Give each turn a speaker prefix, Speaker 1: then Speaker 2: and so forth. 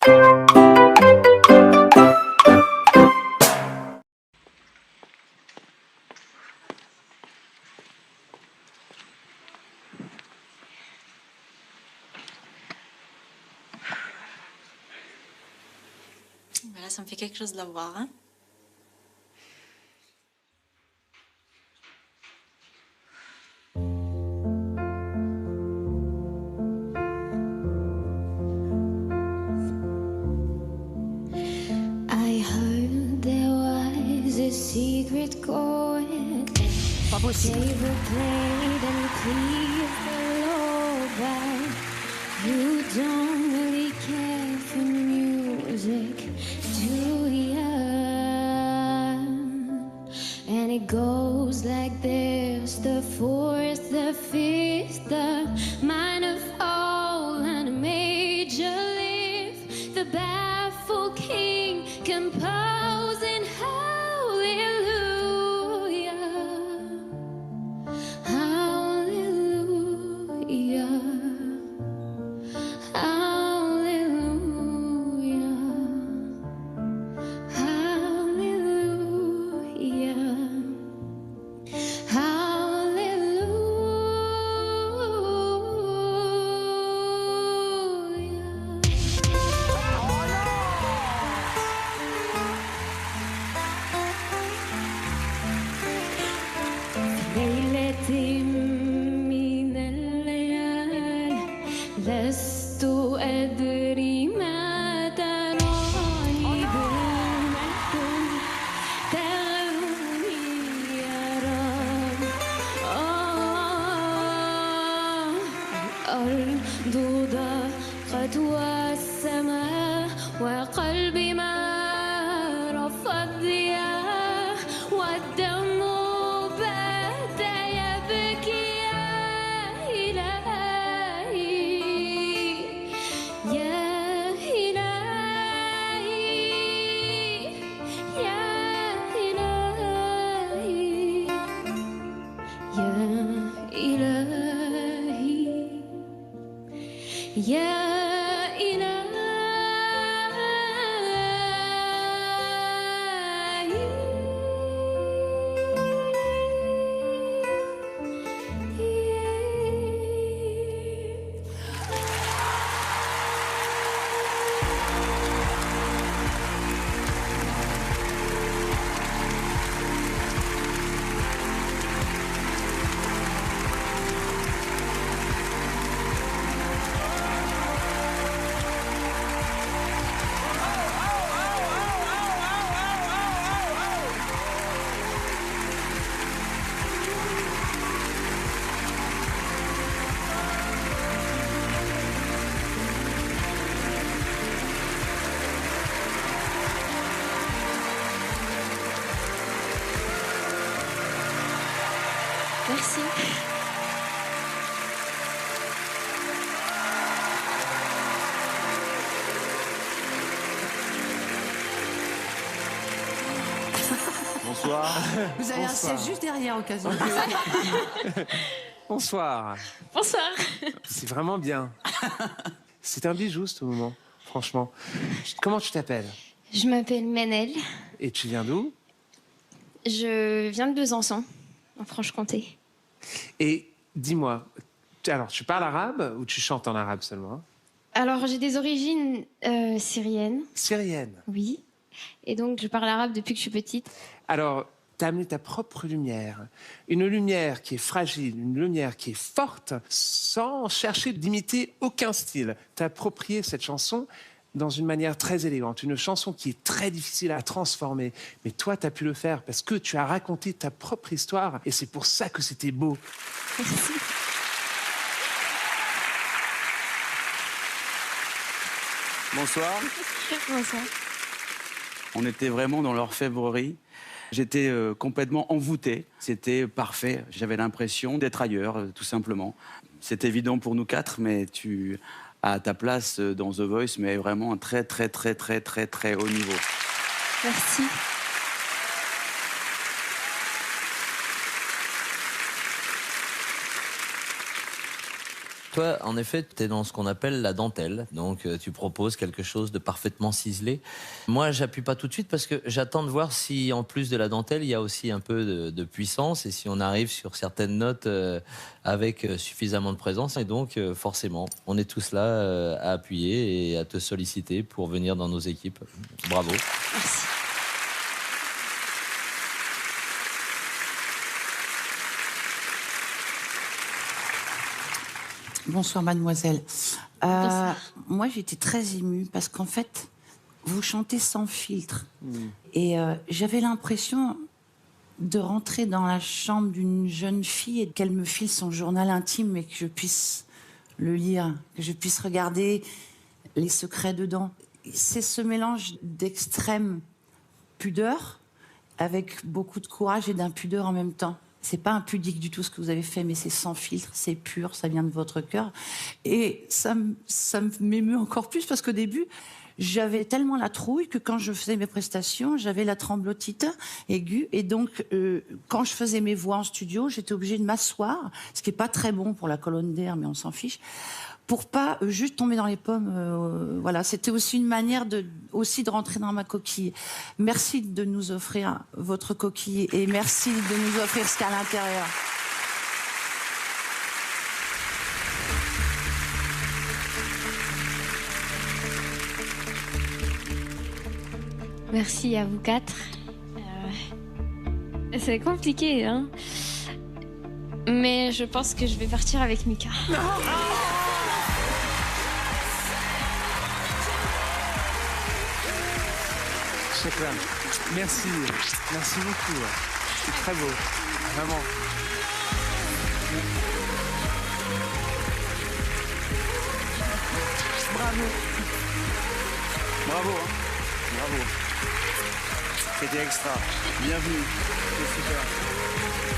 Speaker 1: Voilà, ça me fait quelque chose de la voir, hein.
Speaker 2: I heard there was a secret chord.
Speaker 3: Pas possible.
Speaker 2: They were played and pleased the Lord, but you don't really care for music, do ya? And it goes like this: the fourth, the fifth, the minor fall and a major lift, the baffled king composing hallelujah. Hallelujah, hallelujah, hallelujah, ليلة من الليالي لست أدري ما تراني بالمكتوب تغرني يا رب. الأرض ضاقت والسماء وقلبي ما رفض ضياء والدم بات يبكي يا إلهي يا إلهي يا إلهي يا إلهي يا إلهي. Merci.
Speaker 4: Bonsoir.
Speaker 3: Vous avez un siège juste derrière au cas où.
Speaker 5: Bonsoir.
Speaker 1: Bonsoir.
Speaker 5: C'est vraiment bien. C'est un bijou ce moment, franchement. Comment tu t'appelles?
Speaker 2: Je m'appelle Manel.
Speaker 5: Et tu viens d'où?
Speaker 2: Je viens de Besançon, en Franche-Comté.
Speaker 5: Et dis-moi, alors tu parles arabe ou tu chantes en arabe seulement?
Speaker 2: Alors, j'ai des origines syriennes,
Speaker 5: Syrienne.
Speaker 2: oui. Et donc, je parle arabe depuis que je suis petite.
Speaker 5: Alors, tu as amené ta propre lumière. Une lumière qui est fragile, une lumière qui est forte, sans chercher d'imiter aucun style. T'as approprié cette chanson dans une manière très élégante. Une chanson qui est très difficile à transformer. Mais toi, tu as pu le faire parce que tu as raconté ta propre histoire. Et c'est pour ça que c'était beau.
Speaker 2: Merci.
Speaker 4: Bonsoir.
Speaker 2: Bonsoir.
Speaker 4: On était vraiment dans l'orfèvrerie. J'étais complètement envoûté. C'était parfait. J'avais l'impression d'être ailleurs, tout simplement. C'est évident pour nous quatre, mais tu as ta place dans The Voice, mais vraiment un très, très, très, très, très, très haut niveau.
Speaker 2: Merci.
Speaker 6: Toi, en effet, tu es dans ce qu'on appelle la dentelle. Donc, tu proposes quelque chose de parfaitement ciselé. Moi, j'appuie pas tout de suite parce que j'attends de voir si, en plus de la dentelle, il y a aussi un peu de puissance et si on arrive sur certaines notes avec suffisamment de présence. Et donc, forcément, on est tous là à appuyer et à te solliciter pour venir dans nos équipes. Bravo.
Speaker 1: Merci.
Speaker 7: Bonsoir mademoiselle.
Speaker 1: Bonsoir.
Speaker 7: Moi j'étais très émue parce qu'en fait vous chantez sans filtre et j'avais l'impression de rentrer dans la chambre d'une jeune fille et qu'elle me file son journal intime et que je puisse le lire, que je puisse regarder les secrets dedans. C'est ce mélange d'extrême pudeur avec beaucoup de courage et d'impudeur en même temps. C'est pas impudique du tout ce que vous avez fait, mais c'est sans filtre, c'est pur, ça vient de votre cœur. Et ça m'émeut encore plus parce qu'au début, j'avais tellement la trouille que quand je faisais mes prestations, j'avais la tremblotite aiguë. Et donc, quand je faisais mes voix en studio, j'étais obligée de m'asseoir, ce qui est pas très bon pour la colonne d'air, mais on s'en fiche, pour pas juste tomber dans les pommes. Voilà, c'était aussi une manière de rentrer dans ma coquille. Merci de nous offrir votre coquille et merci de nous offrir ce qu'il y a à l'intérieur.
Speaker 2: Merci à vous quatre. C'est compliqué, hein. Mais je pense que je vais partir avec Mika.
Speaker 5: Chakra, merci. Merci beaucoup. C'est très beau. Vraiment.
Speaker 4: Bravo. Bravo, hein. Bravo. C'était extra. Bienvenue. C'était super.